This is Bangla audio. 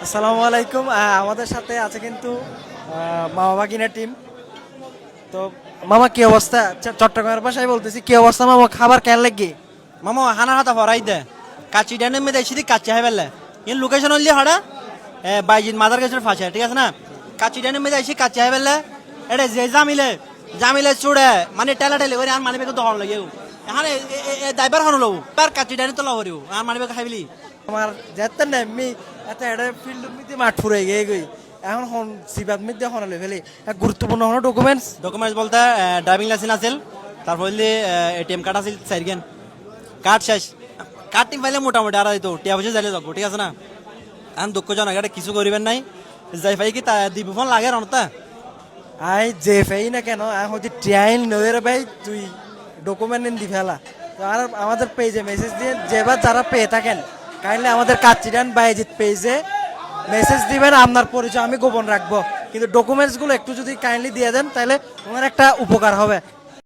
আসসালামু আলাইকুম। আমাদের সাথে আছে কিন্তু মামা বাগিনা টিম। তো মামা কি অবস্থা? চট্টগ্রামের ভাষায় বলতেছি, কি অবস্থা মামা? খাবার কেন লাগে মামা হানা হাতা ফরাই দে কাচি ডানে মে দেশি কাচ্চি হাই বেলে ইন লোকেশন হলি হড়া বাইজিন মাদার গেছের ফাঁসে ঠিক আছে না কাচি ডানে মে দেশি কাচ্চি হাই বেলে এটা যে জামিলে জামিলে চুড়ে মানে টেলা টেলি করে আর মানে বেকে দহন লাগে এখানে ড্রাইভার হন লও তার কাচি ডানে তো লওরিও আর মানে বেকে খাইবলি আমার যেতে না এমনি এত এটা ফিল্ড মিতে মাঠ ফুরাই গিয়ে গই এখন হন সিবাদ মিতে হনালে ফেলি গুরুত্বপূর্ণ হন ডকুমেন্টস বলতে ড্রাইভিং লাইসেন্স আছিল তারপর এটিএম কার্ড আছিল চারগেন কার্ড শেষ কার্ড টিম পাইলে মোটামুটি আর তো টিয়া বসে যাইলে যাবো ঠিক আছে না এখন দুঃখজনক এটা কিছু করিবেন নাই যাই পাই কি তা দিব ফোন লাগে রনতা আই যে ফেই না কেন হচ্ছে ট্রাইল নয়ের ভাই তুই ডকুমেন্ট দি ফেলা। তো আর আমাদের পেজে মেসেজ দিয়ে যেবার যারা পেয়ে থাকেন কাইন্ডলি আমাদের কাচ্চিডান বাইজিৎ পেজে মেসেজ দিবেন, আপনার পরিচয় আমি গোপন রাখবো, কিন্তু ডকুমেন্টসগুলো একটু যদি কাইন্ডলি দিয়ে দেন তাহলে ওনার একটা উপকার হবে।